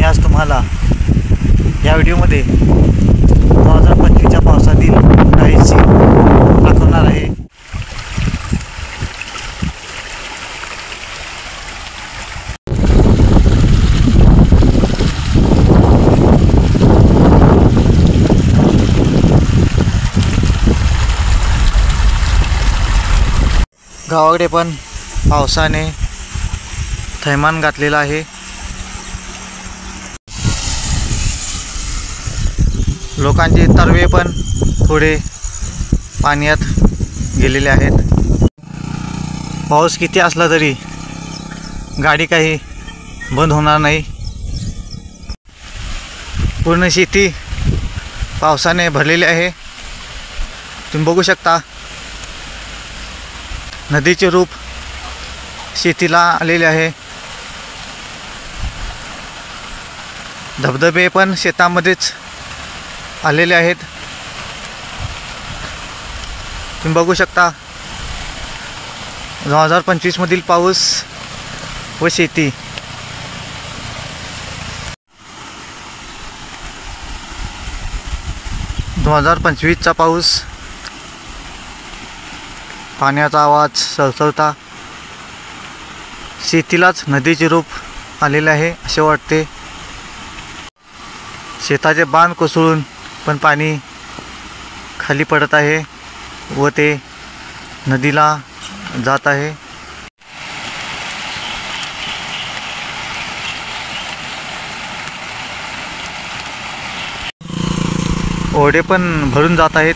आज तुम्हाला या व्हिडिओमध्ये 2025च्या पावसातील काही सीन दाखवणार आहे। गावाकडे पण पावसाने थैमान घातलेला आहे। लोकांचे तरवे पण थोडे पाण्यात गेलेले आहेत। पाऊस किती असला तरी गाडी काही बंद होणार नाही। पूर्ण शेती पावसाने भरलेली आहे। तुम्ही बघू शकता नदीचे रूप शेतीला आलेले आहे। धबधबे पण शेतामध्येच आलेले आहेत। तुम्ही बघू शकता 2025 मधील पाऊस व शेती। चा पाऊस, पाण्याचा आवाज सळसळता शेतीलाच नदीचे रूप आलेले आहे असे वाटते। शेताचे बांध कोसळून पण पाणी खाली पडत आहे व ते नदीला जात आहे। ओढे पण भरून जात आहेत।